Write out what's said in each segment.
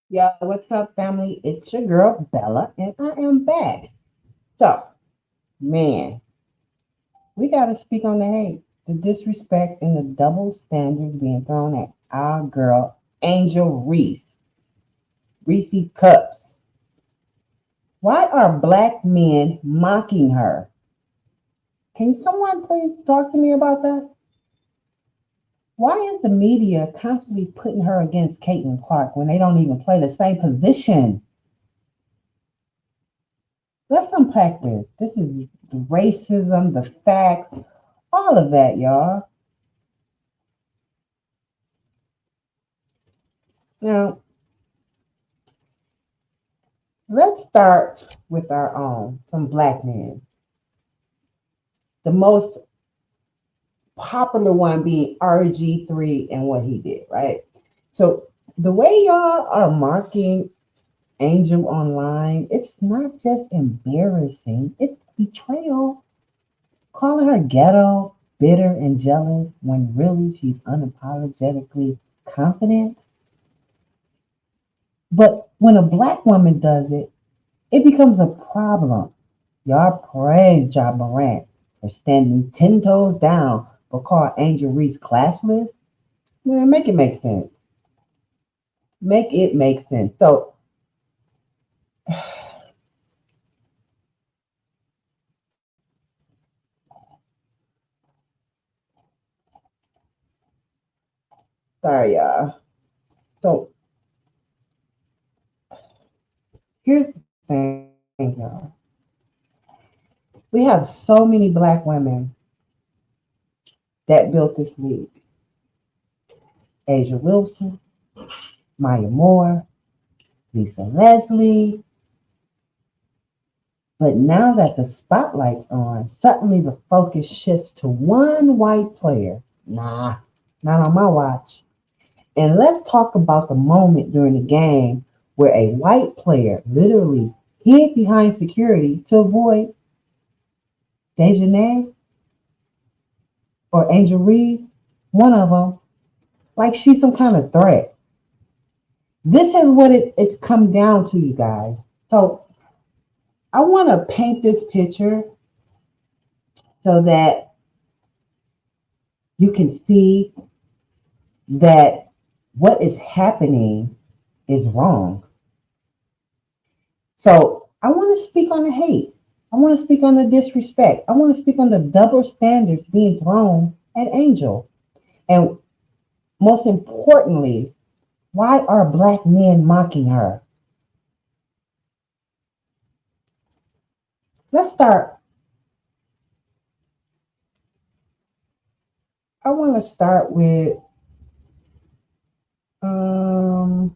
Yo, what's up, family? It's your girl Bella, and I am back. So, man, we got to speak on the hate, the disrespect, and the double standards being thrown at our girl Angel Reese, Reese Cups. Why are black men mocking her? Can someone please talk to me about that? Why is the media constantly putting her against Caitlin Clark when they don't even play the same position? Let's unpack this. This is the racism, the facts, all of that, y'all. Now, let's start with our own, some black men. The most popular one being RG3 and what he did, right? So, the way y'all are marking Angel online, it's not just embarrassing, it's betrayal. Calling her ghetto, bitter, and jealous when really she's unapologetically confident. But when a black woman does it, it becomes a problem. Y'all praise John Morant for standing 10 toes down, but call Angel Reese classless. Man, make it make sense. Make it make sense. So, sorry, y'all. So, here's the thing, y'all. We have so many black women that built this league. Asia Wilson, Maya Moore, Lisa Leslie. But now that the spotlight's on, suddenly the focus shifts to one white player. Nah, not on my watch. And let's talk about the moment during the game where a white player literally hid behind security to avoid Dejanay or Angel Reed, one of them, like she's some kind of threat. This is what it's come down to, you guys. So I want to paint this picture so that you can see that what is happening is wrong. So I want to speak on the hate. I want to speak on the disrespect. I want to speak on the double standards being thrown at Angel. And most importantly, why are black men mocking her? Let's start. I want to start with um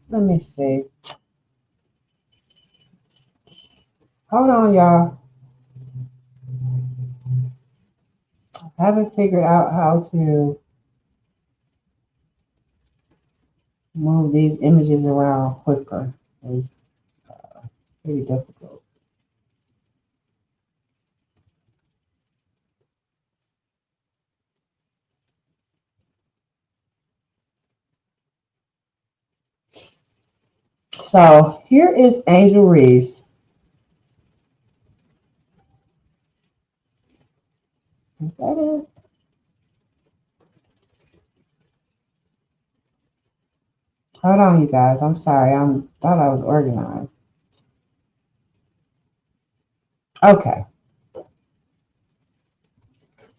let me see. Hold on, y'all. I haven't figured out how to move these images around quicker. It's pretty difficult. So here is Angel Reese. Is that it? Hold on, you guys. I'm sorry. I thought I was organized. Okay.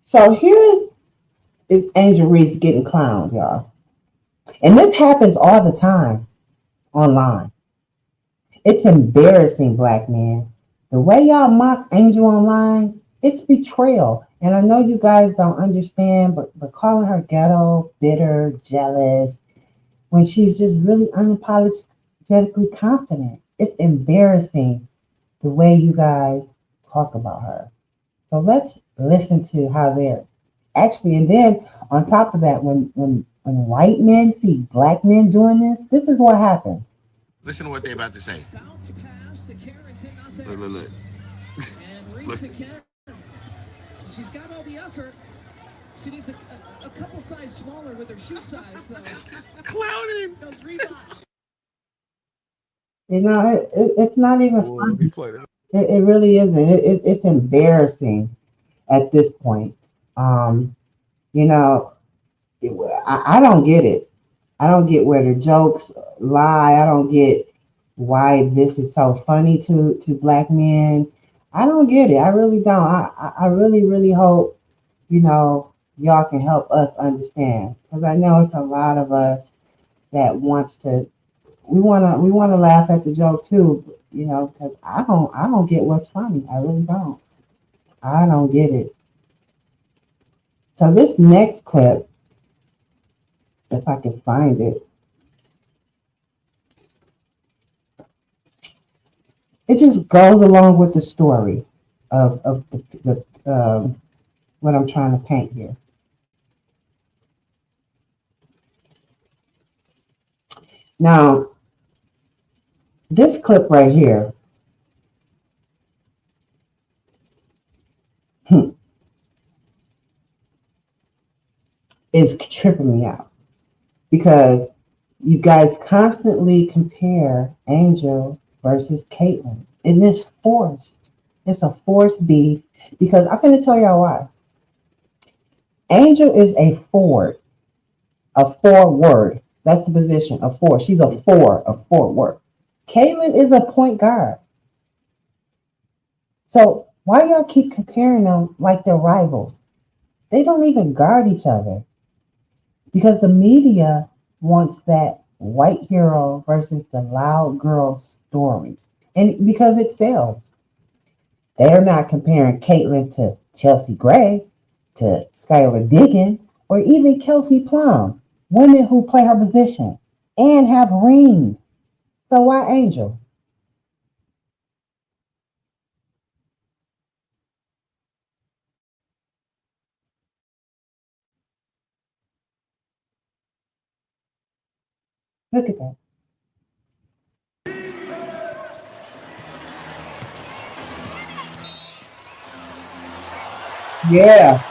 So here is Angel Reese getting clowned, y'all. And this happens all the time online. It's embarrassing, black men. The way y'all mock Angel online, it's betrayal. And I know you guys don't understand, but calling her ghetto, bitter, jealous, when she's just really unapologetically confident, it's embarrassing the way you guys talk about her. So let's listen to how they're actually, and then on top of that, when white men see black men doing this is what happens. Listen to what they about to say. Look, look, look. Reese again. She's got all the effort. She needs a couple size smaller with her shoe size, though. Clowning! Those Reeboks. You know, it's not even funny. It really isn't. It's embarrassing at this point. Um, you know, I don't get it. I don't get where the jokes lie. I don't get why this is so funny to black men. I don't get it. I really don't. I really, really hope, y'all can help us understand. Because I know it's a lot of us that wants to we wanna laugh at the joke too, because I don't get what's funny. I really don't. I don't get it. So this next clip, if I can find it, it just goes along with the story of what I'm trying to paint here. Now, this clip right here is tripping me out because you guys constantly compare Angel versus Caitlyn, and it's forced. It's a forced beef because I'm going to tell y'all why. Angel is a forward. That's the position, a forward. She's a forward. Caitlyn is a point guard. So why y'all keep comparing them like they're rivals? They don't even guard each other because the media wants that white hero versus the loud girl story. And because it sells. They're not comparing Caitlyn to Chelsea Gray, to Skylar Diggins, or even Kelsey Plum, women who play her position and have rings. So why Angel? Look at that. Yeah.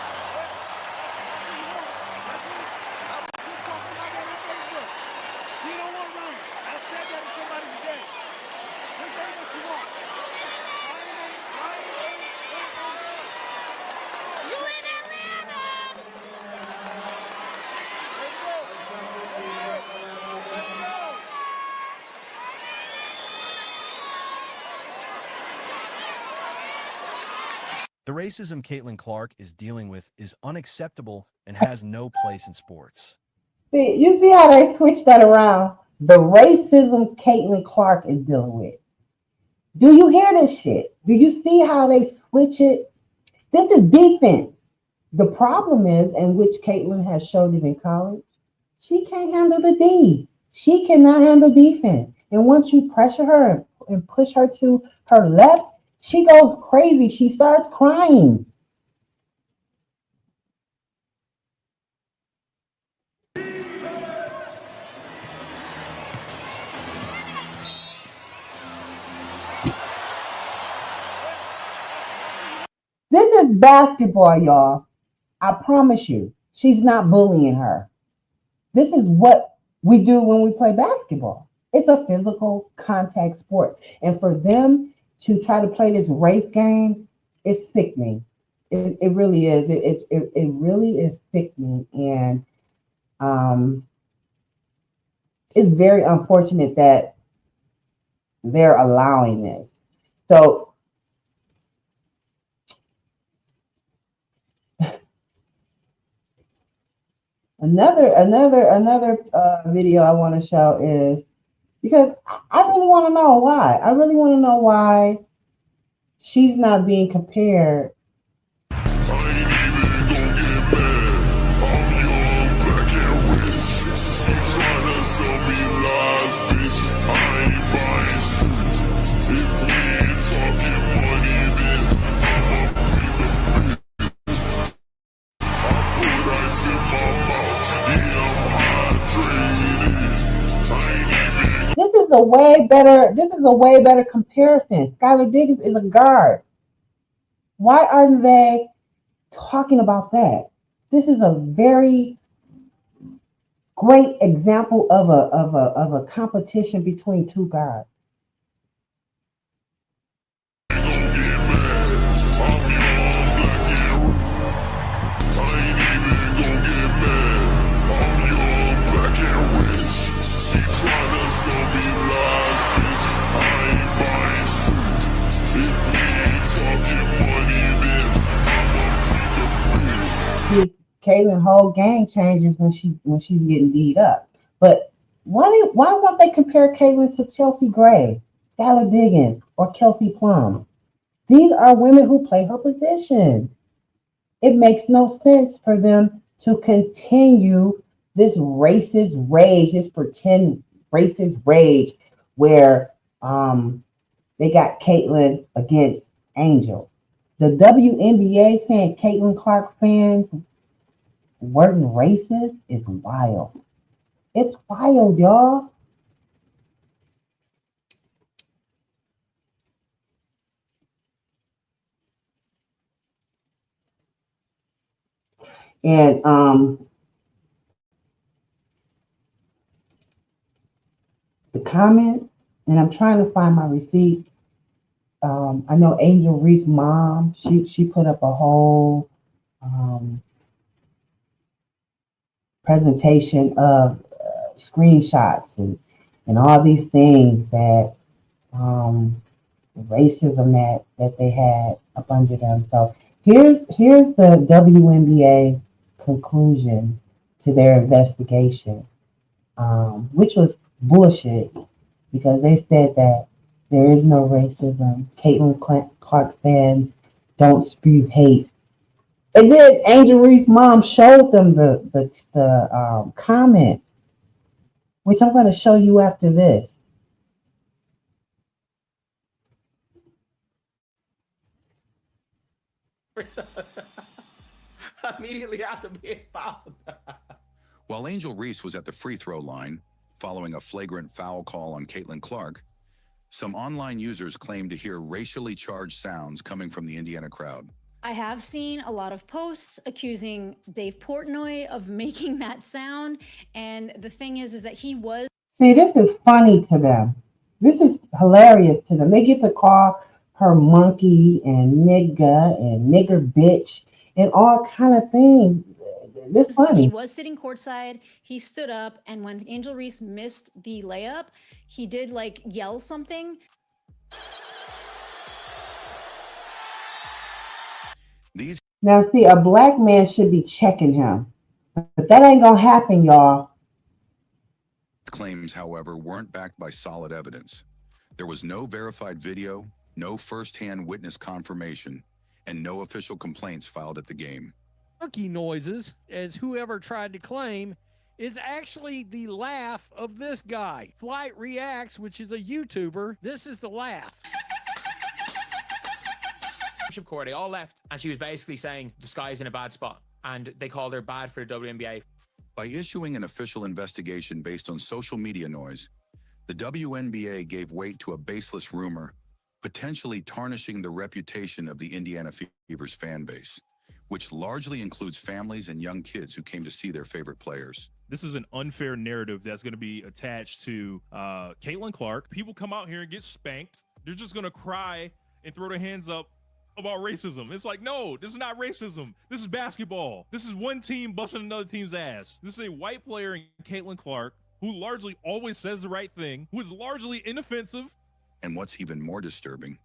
The racism Caitlin Clark is dealing with is unacceptable and has no place in sports. You see how they switched that around? The racism Caitlin Clark is dealing with. Do you hear this shit? Do you see how they switch it? This is defense. The problem is, and which Caitlyn has showed it in college, she can't handle the D. She cannot handle defense. And once you pressure her and push her to her left, she goes crazy. She starts crying. This is basketball, y'all. I promise you, she's not bullying her. This is what we do when we play basketball. It's a physical contact sport. And for them to try to play this race game, it's sickening. It really is. It really is sickening. And it's very unfortunate that they're allowing this. So another video I want to show is because I really want to know why. I really want to know why she's not being compared. This is a way better comparison. Skylar Diggins is a guard. Why aren't they talking about that? This is a very great example of a competition between two guys. See, Caitlyn whole game changes when she's getting beat up. But why won't they compare Caitlyn to Chelsea Gray, Skylar Diggins, or Kelsey Plum? These are women who play her position. It makes no sense for them to continue this racist rage, this pretend racist rage, where they got Caitlyn against Angel. The WNBA saying Caitlyn Clark fans weren't racist is wild. It's wild, y'all. And the comments, and I'm trying to find my receipts. I know Angel Reese mom, she put up a whole um, presentation of screenshots and all these things that racism that they had up under them. So here's the WNBA conclusion to their investigation, which was bullshit because they said that there is no racism. Caitlin Clark fans don't spew hate. And then Angel Reese's mom showed them the comments, which I'm going to show you after this. Immediately after being fouled. While Angel Reese was at the free throw line, following a flagrant foul call on Caitlin Clark, some online users claimed to hear racially charged sounds coming from the Indiana crowd. I have seen a lot of posts accusing Dave Portnoy of making that sound. And the thing is that he was. See, this is funny to them. This is hilarious to them. They get to call her monkey and nigga and nigger bitch and all kind of things. This funny. He was sitting courtside. He stood up, and when Angel Reese missed the layup, he did like yell something. Now, see, a black man should be checking him, but that ain't gonna happen, y'all. Claims, however, weren't backed by solid evidence. There was no verified video, no first-hand witness confirmation, and no official complaints filed at the game. Monkey noises, as whoever tried to claim, is actually the laugh of this guy. Flight Reacts, which is a YouTuber. This is the laugh. Court, they all left, and she was basically saying the sky's in a bad spot, and they called her bad for the WNBA. By issuing an official investigation based on social media noise, the WNBA gave weight to a baseless rumor, potentially tarnishing the reputation of the Indiana Fever's fan base, which largely includes families and young kids who came to see their favorite players. This is an unfair narrative that's going to be attached to Caitlin Clark. People come out here and get spanked. They're just going to cry and throw their hands up about racism. It's like, no, this is not racism. This is basketball. This is one team busting another team's ass. This is a white player in Caitlin Clark who largely always says the right thing, who is largely inoffensive. And what's even more disturbing,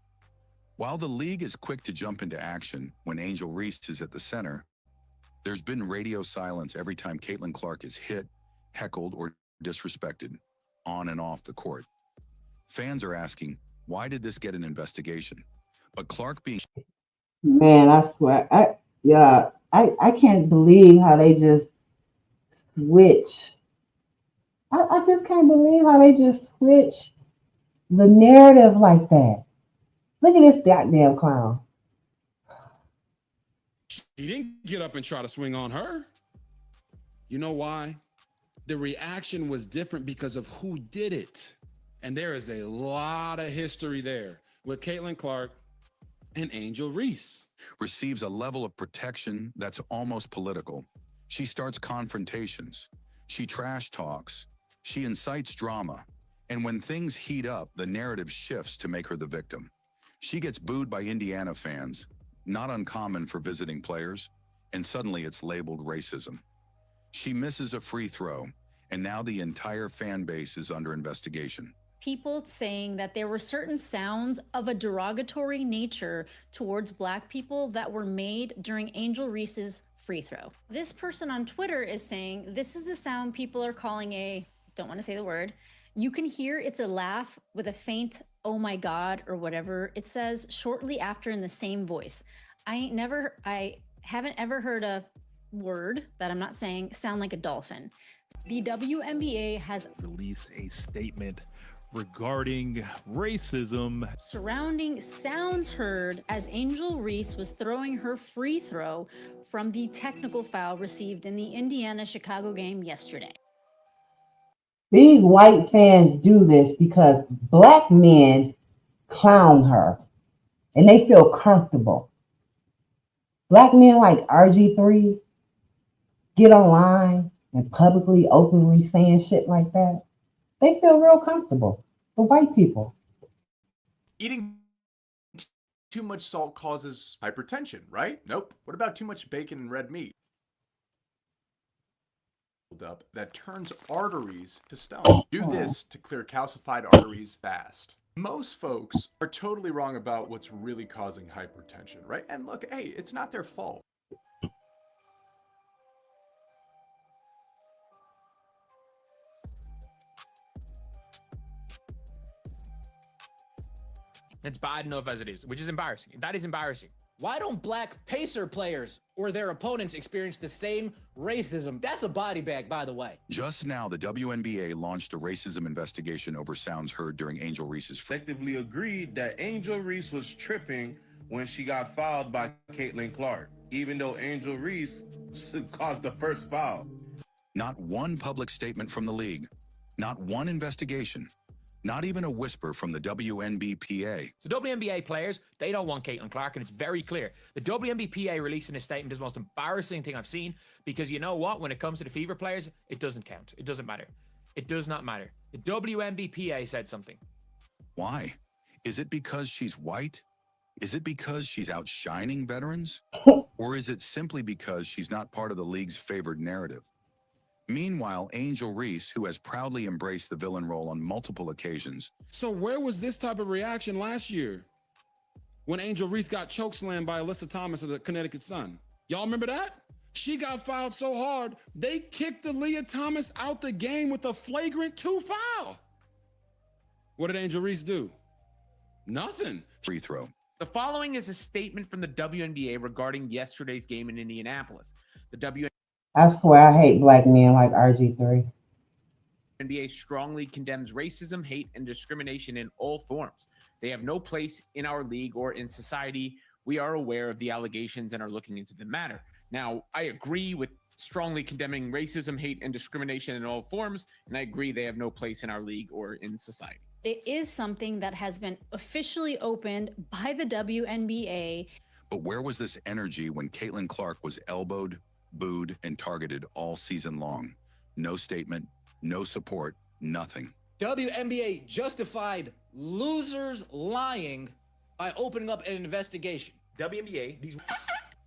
while the league is quick to jump into action when Angel Reese is at the center, there's been radio silence every time Caitlin Clark is hit, heckled, or disrespected, on and off the court. Fans are asking, why did this get an investigation? But Clark being... Man, I swear, I can't believe how they just switch. I just can't believe how they just switch the narrative like that. Look at this goddamn clown. He didn't get up and try to swing on her. You know why? The reaction was different because of who did it. And there is a lot of history there with Caitlin Clark And Angel Reese receives a level of protection that's almost political. She starts confrontations. She trash talks. She incites drama. And when things heat up, the narrative shifts to make her the victim. She gets booed by Indiana fans, not uncommon for visiting players, and suddenly it's labeled racism. She misses a free throw, and now the entire fan base is under investigation. People saying that there were certain sounds of a derogatory nature towards Black people that were made during Angel Reese's free throw. This person on Twitter is saying this is the sound people are calling a, don't want to say the word, you can hear it's a laugh with a faint, oh my God, or whatever it says shortly after in the same voice. I haven't ever heard a word that I'm not saying sound like a dolphin. The WNBA has released a statement regarding racism surrounding sounds heard as Angel Reese was throwing her free throw from the technical foul received in the Indiana-Chicago game yesterday. These white fans do this because Black men clown her and they feel comfortable. Black men like RG3 get online and publicly, openly saying shit like that. They feel real comfortable. The white people. Eating too much salt causes hypertension, right? Nope. What about too much bacon and red meat? Up that turns arteries to stone. Do this to clear calcified arteries fast. Most folks are totally wrong about what's really causing hypertension, right? And look, hey, it's not their fault. It's bad enough as it is, which is embarrassing. That is embarrassing. Why don't Black Pacer players or their opponents experience the same racism? That's a body bag, by the way. Just now, the WNBA launched a racism investigation over sounds heard during Angel Reese's Collectively agreed that Angel Reese was tripping when she got fouled by Caitlin Clark, even though Angel Reese caused the first foul. Not one public statement from the league, not one investigation, not even a whisper from the WNBPA. The WNBA players, they don't want Caitlin Clark, and it's very clear. The WNBPA releasing a statement is the most embarrassing thing I've seen, because you know what? When it comes to the Fever players, it doesn't count. It doesn't matter. It does not matter. The WNBPA said something. Why? Is it because she's white? Is it because she's outshining veterans? Or is it simply because she's not part of the league's favored narrative? Meanwhile, Angel Reese, who has proudly embraced the villain role on multiple occasions. So where was this type of reaction last year when Angel Reese got chokeslammed by Alyssa Thomas of the Connecticut Sun? Y'all remember that? She got fouled so hard, they kicked Aaliyah Thomas out the game with a flagrant 2 foul. What did Angel Reese do? Nothing. Free throw. The following is a statement from the WNBA regarding yesterday's game in Indianapolis. The I swear I hate Black men like RG3. WNBA strongly condemns racism, hate, and discrimination in all forms. They have no place in our league or in society. We are aware of the allegations and are looking into the matter. Now, I agree with strongly condemning racism, hate, and discrimination in all forms, and I agree they have no place in our league or in society. It is something that has been officially opened by the WNBA. But where was this energy when Caitlin Clark was elbowed, booed, and targeted all season long? No statement, no support, nothing. WNBA justified losers lying by opening up an investigation. WNBA,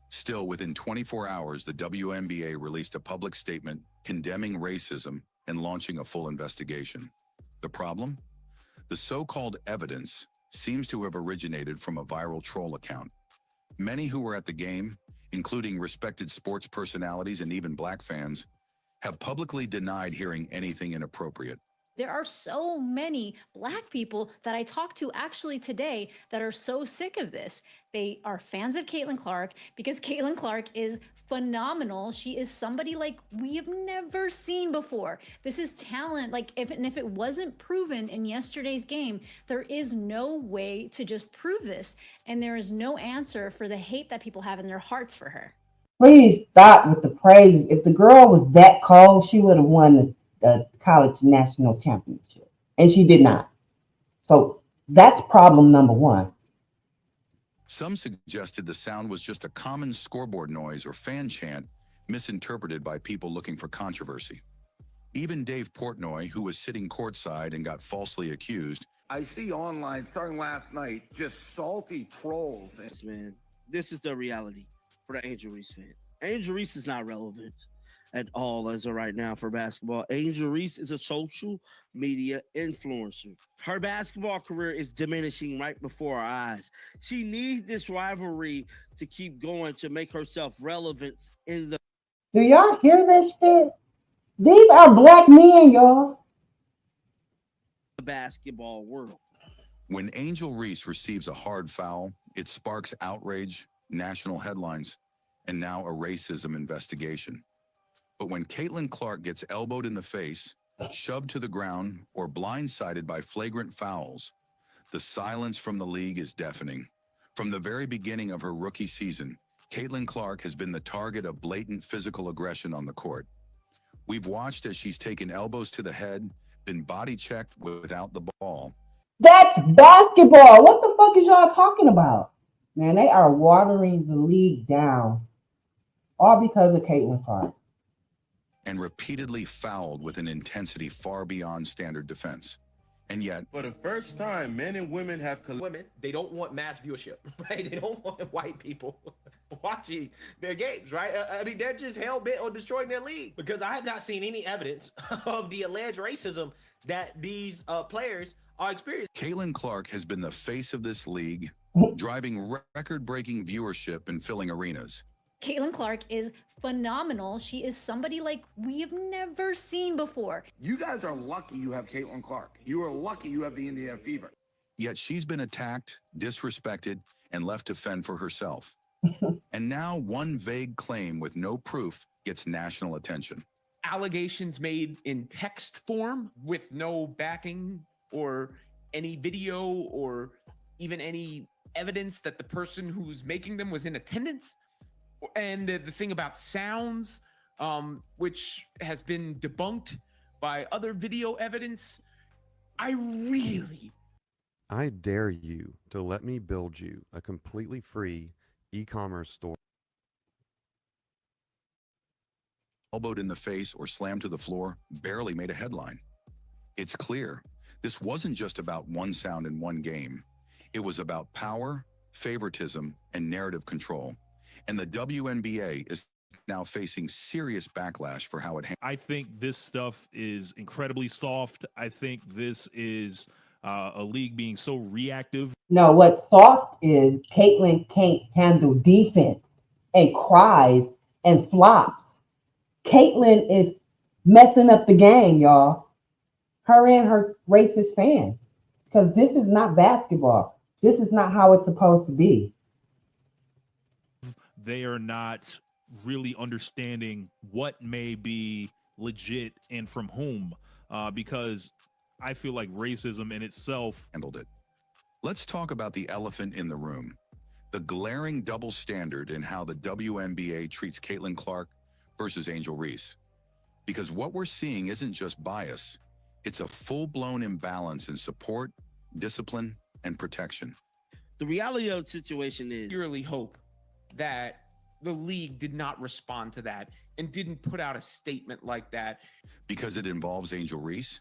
Still, within 24 hours, the WNBA released a public statement condemning racism and launching a full investigation. The problem? The so-called evidence seems to have originated from a viral troll account. Many who were at the game, including respected sports personalities and even Black fans, have publicly denied hearing anything inappropriate. There are so many Black people that I talked to actually today that are so sick of this. They are fans of Caitlin Clark because Caitlin Clark is phenomenal. She is somebody like we have never seen before. This is talent. Like if it wasn't proven in yesterday's game, there is no way to just prove this. And there is no answer for the hate that people have in their hearts for her. Please stop with the praises. If the girl was that cold, she would have won the college national championship. And she did not. So that's problem number one. Some suggested the sound was just a common scoreboard noise or fan chant misinterpreted by people looking for controversy. Even Dave Portnoy, who was sitting courtside and got falsely accused, I see online starting last night just salty trolls. Man, this is the reality for the Angel Reese fan. Angel Reese is not relevant at all as of right now for basketball. Angel Reese is a social media influencer. Her basketball career is diminishing right before our eyes. She needs this rivalry to keep going to make herself relevant in the. Do y'all hear this shit? These are black men, y'all. Basketball world. When Angel Reese receives a hard foul, it sparks outrage, national headlines, and now a racism investigation. But when Caitlin Clark gets elbowed in the face, shoved to the ground, or blindsided by flagrant fouls, the silence from the league is deafening. From the very beginning of her rookie season, Caitlin Clark has been the target of blatant physical aggression on the court. We've watched as she's taken elbows to the head, been body checked without the ball. That's basketball. What the fuck is y'all talking about? Man, they are watering the league down. All because of Caitlin Clark. And repeatedly fouled with an intensity far beyond standard defense. And yet, for the first time, men and women have women. They don't want mass viewership, right? They don't want white people watching their games, right? I mean, they're just hell bent on destroying their league because I have not seen any evidence of the alleged racism that these players are experiencing. Caitlin Clark has been the face of this league, driving record-breaking viewership and filling arenas. Caitlin Clark is phenomenal. She is somebody like we have never seen before. You guys are lucky you have Caitlin Clark. You are lucky you have the Indiana Fever. Yet she's been attacked, disrespected, and left to fend for herself. And now one vague claim with no proof gets national attention. Allegations made in text form with no backing or any video or even any evidence that the person who's making them was in attendance. And the thing about sounds, which has been debunked by other video evidence, I dare you to let me build you a completely free e-commerce store. Elbowed in the face or slammed to the floor barely made a headline. It's clear this wasn't just about one sound in one game. It was about power, favoritism, and narrative control. And the WNBA is now facing serious backlash for how it handles. I think this stuff is incredibly soft. I think this is a league being so reactive. No, what's soft is Caitlin can't handle defense and cries and flops. Caitlin is messing up the game, y'all. Her and her racist fans. Because this is not basketball. This is not how it's supposed to be. They are not really understanding what may be legit and from whom, because I feel like racism in itself handled it. Let's talk about the elephant in the room, the glaring double standard in how the WNBA treats Caitlin Clark versus Angel Reese. Because what we're seeing isn't just bias, it's a full-blown imbalance in support, discipline, and protection. The reality of the situation is, purely hope that the league did not respond to that and didn't put out a statement like that. Because it involves Angel Reese,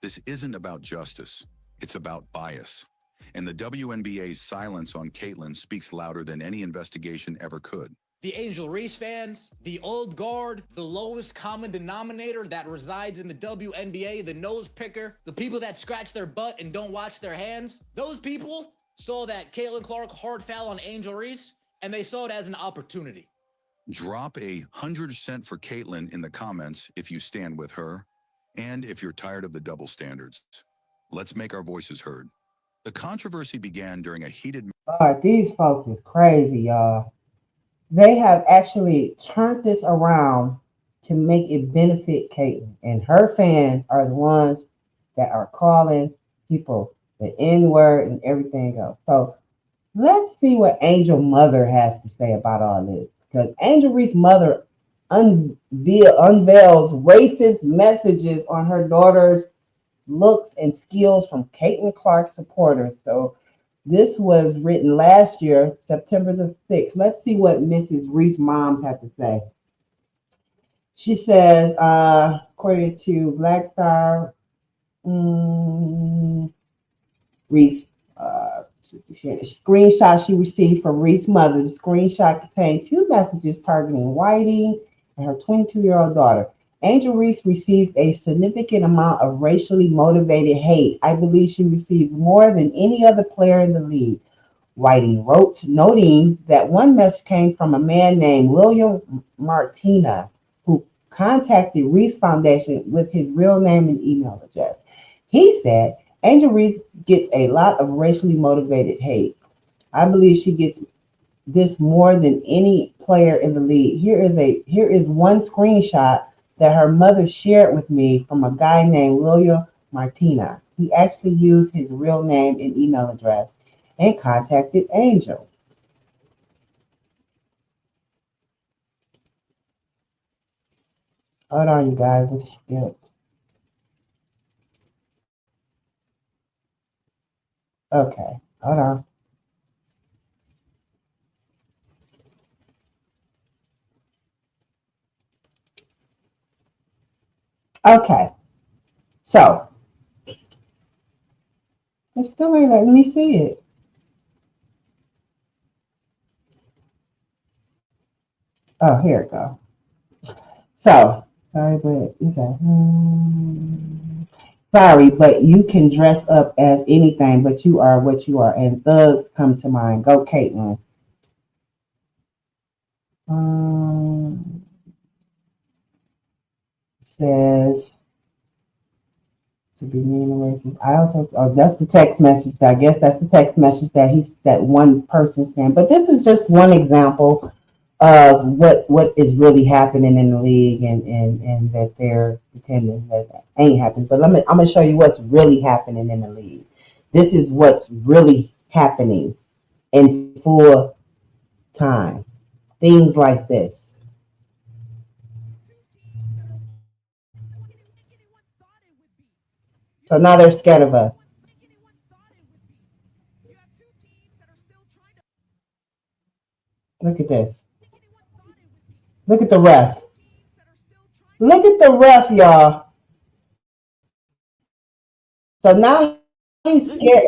this isn't about justice. It's about bias. And the WNBA's silence on Caitlin speaks louder than any investigation ever could. The Angel Reese fans, the old guard, the lowest common denominator that resides in the WNBA, the nose picker, the people that scratch their butt and don't watch their hands, those people saw that Caitlin Clark hard foul on Angel Reese, and they saw it as an opportunity. Drop 100% for Caitlin in the comments if you stand with her, and if you're tired of the double standards. Let's make our voices heard. The controversy began during a heated... These folks is crazy, y'all. They have actually turned this around to make it benefit Caitlin. And her fans are the ones that are calling people the N-word and everything else. So let's see what Angel Mother has to say about all this. Because Angel Reese's mother unveils racist messages on her daughter's looks and skills from Caitlin Clark supporters. So This was written last year, September the 6th. Let's see what Mrs. Reese Moms had to say. She says, according to Black Star, Reese, screenshot she received from Reese's mother. The screenshot contained two messages targeting Whiting and her 22-year-old daughter. Angel Reese receives a significant amount of racially motivated hate. I believe she receives more than any other player in the league. Whiting wrote, noting that one message came from a man named William Martina, who contacted Reese Foundation with his real name and email address. He said, Angel Reese gets a lot of racially motivated hate. I believe she gets this more than any player in the league. Here is one screenshot that her mother shared with me from a guy named William Martina. He actually used his real name and email address and contacted Angel. Hold on, you guys. Let's skip. Okay, hold on. Okay, so it still ain't letting me see it. Oh, here it go. So, sorry, but sorry, but you can dress up as anything, but you are what you are. And thugs come to mind. Go, Caitlin. Says to be mean and racist. I also, oh, that's the text message. I guess that's the text message that one person sent. But this is just one example of what is really happening in the league, and that they're pretending that ain't happening. But I'm gonna show you what's really happening in the league. This is what's really happening in full time. Things like this. So now they're scared of us. Look at this. Look at the ref. Look at the ref, y'all. So now he's scared.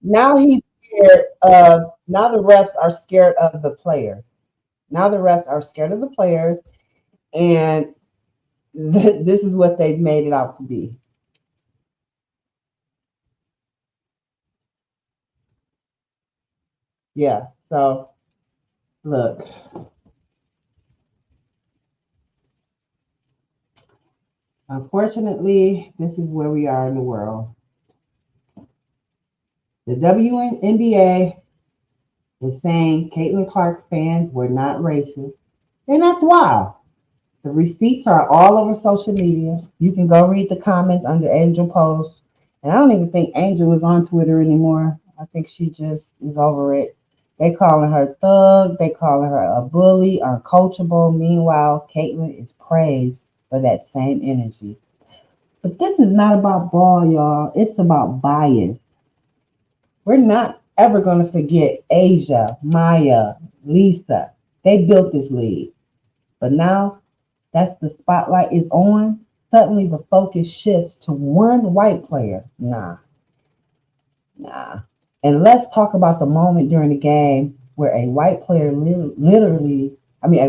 Now he's scared of. Now the refs are scared of the players. Now the refs are scared of the players, and this is what they've made it out to be. Yeah. So look. Unfortunately, this is where we are in the world. The WNBA is saying Caitlin Clark fans were not racist, and that's wild. The receipts are all over social media. You can go read the comments under Angel post. And I don't even think Angel is on Twitter anymore. I think she just is over it. They calling her thug. They calling her a bully, uncoachable. Meanwhile, Caitlin is praised for that same energy. But this is not about ball, y'all. It's about bias. We're not ever going to forget Asia, Maya, Lisa. They built this league. But now that's the spotlight is on, suddenly the focus shifts to one white player. Nah. And let's talk about the moment during the game where a white player a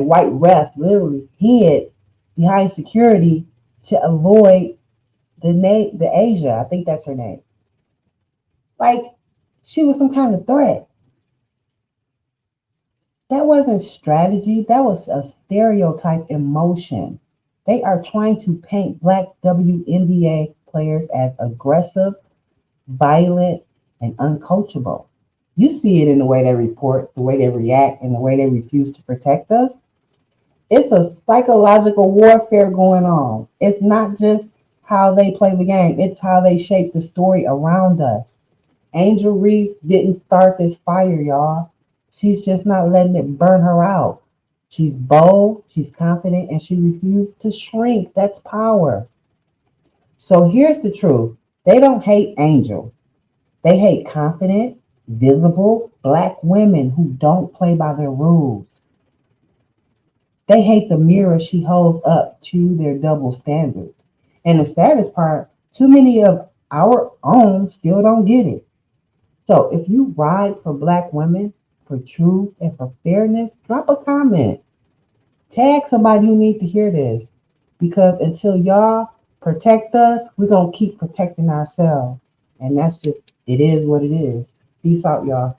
white ref literally hid behind security to avoid the Asia. I think that's her name. Like she was some kind of threat. That wasn't strategy. That was a stereotype emotion. They are trying to paint black WNBA players as aggressive, violent, and uncoachable. You see it in the way they report, the way they react, and the way they refuse to protect us. It's a psychological warfare going on. It's not just how they play the game, it's how they shape the story around us. Angel Reese didn't start this fire, y'all. She's just not letting it burn her out. She's bold, she's confident, and she refused to shrink. That's power. So here's the truth. They don't hate Angel. They hate confident, visible black women who don't play by their rules. They hate the mirror she holds up to their double standards. And the saddest part, too many of our own still don't get it. So if you ride for black women, for truth, and for fairness, drop a comment. Tag somebody who need to hear this. Because until y'all protect us, we're going to keep protecting ourselves. And that's just, it is what it is. Peace out, y'all.